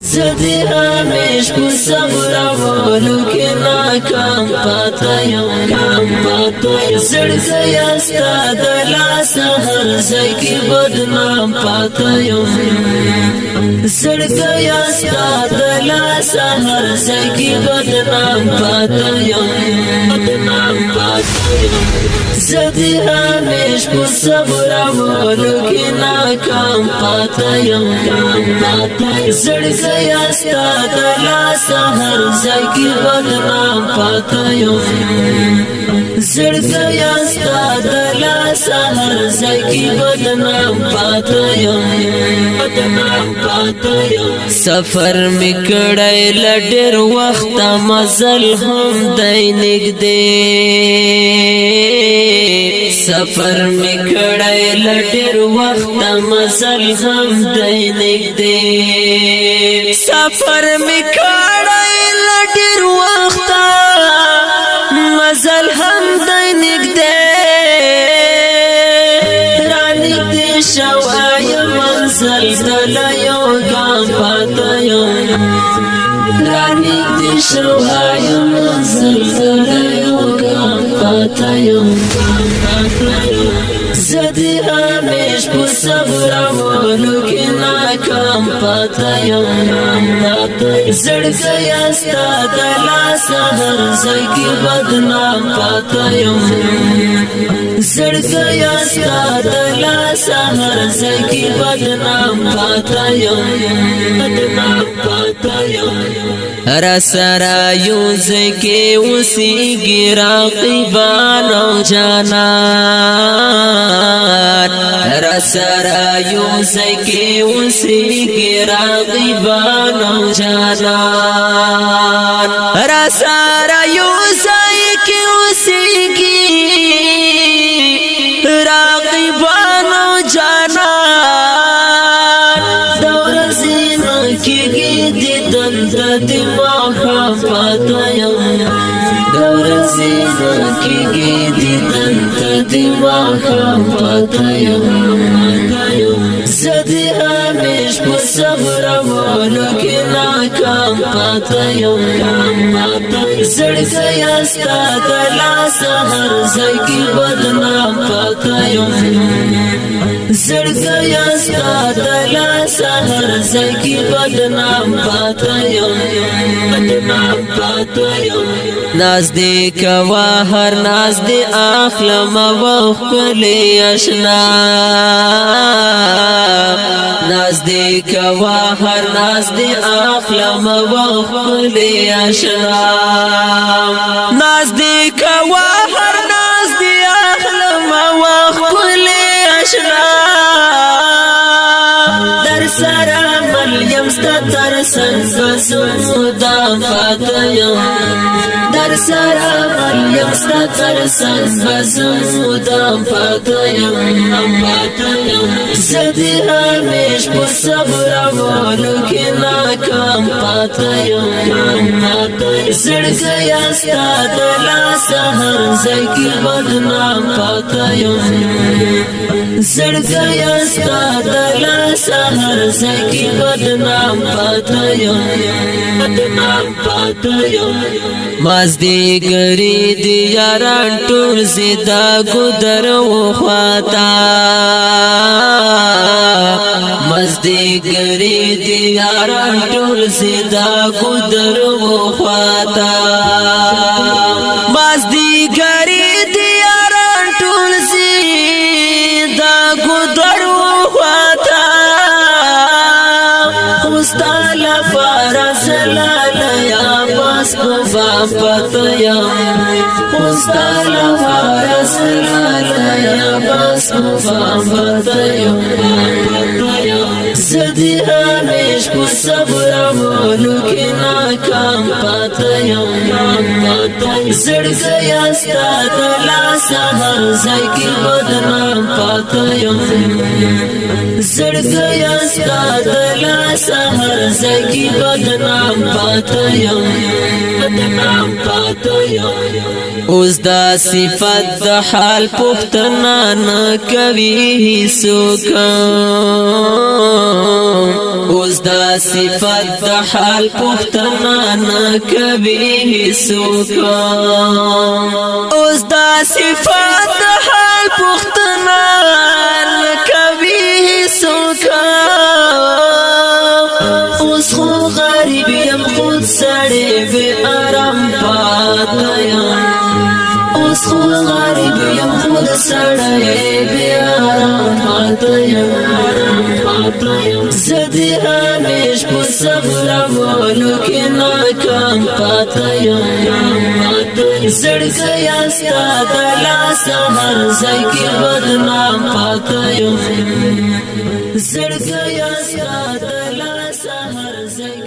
زدی همیش په صبرولو کې ناکام پاته یم زړګی ستا د لاسه هر ځای کې بدنام پاته یم زړګی ستا د لاسه هر ځای کې بدنام پاته یم زدی همیش په صبرولو کې ناکام پاته یم زړګی ستا د لاسه هر ځای کې بدنام پاته یم زړګی ستا د لاسه هر ځای کې بدنام پاته یم سفر می کړی له ډېر وخته مزل هم دی نږدې سفر می کړی له ډېر وخته مزل هم دی نږدې سفر می کړی له ډېر وخته مزل هم دی نږدې را نږدې شوی منزل دله یو ګام پاته یم را نږدې شوی منزل دله یو ګام پاته یم زدی همیش په صبرولو کې ناکام پاته یم زړګی ستا د لاسه هر ځای کې بدنام پاته یم زړګی ستا د لاسه هر ځای کې بدنام پاته یم را سره یو ځای کې اوسېږي راقبان او جانان را سره یو ځای کې اوسېږي راقبان او جانان را سره یو ځای کې اوسېږي راقبان او جانان د ورځې نه کېږي دیدن د ماښام پاته یم د ورځې نه کېږي دیدن د ماښام پاته یم زدی همیش په صبرولو کې ناکام پاته یم زړګی ستا د لاسه هر ځای کې بدنام پاته یم زړګی ستا د لاسه هر ځای کې بدنام پاته یم ناز دې کوا هر ناز دې اخلم او ښکلی اشنا ناز دې کوا هر ناز دې اخلم او ښکلی اشنا ناز دې کوا هر ناز دې اخلم او ښکلی اشنا در سره ملیم ستا تر څنګ مدام پاته یم در سره ملیم ستا تر څنګ مدام پاته یم زدی همیش په صبرولو کې ناکام پاته یم زړګی ستا د لاسه هر ځای کې بدنام پاته یم زړګی ستا د لاسه هر ځای کې بدنام پاته یم مازدیګری دی یاران ټول زیدا ګدر وخواتا مازدیګری دی یاران ټول زیدا ګدر وخواتا مازدیګری دی یاران ټول زیدا ګدر وخواتا خوستاله فرس لاله بس پاته یم خوستاله فرس لاله بس پاته یم زدی همیش په صبرولو کې ناکام پاته یم زړګی ستا د لاسه هر ځای کې بدنام پاته یم زړګی ستا د لاسه هر ځای کې بدنام بدنام پاتیم اوس دا صفت د حال پختنا نه کوي سوکا اوس دا صفت د حال پختنا نه کوي سوکا اوس دا صفت د حال پختنا نه کوي سوکا اوس خو غریب یم خود سړی بے آرام پاتیم اوس خو غریب یم خود سړی بے آرام پاتیم زدی همیش په صبرولو کې ناکام پاتیم زړګیا ستا د لاس هر ځای کې بدنام پاتیم زړګیا ستا د لاس هر ځای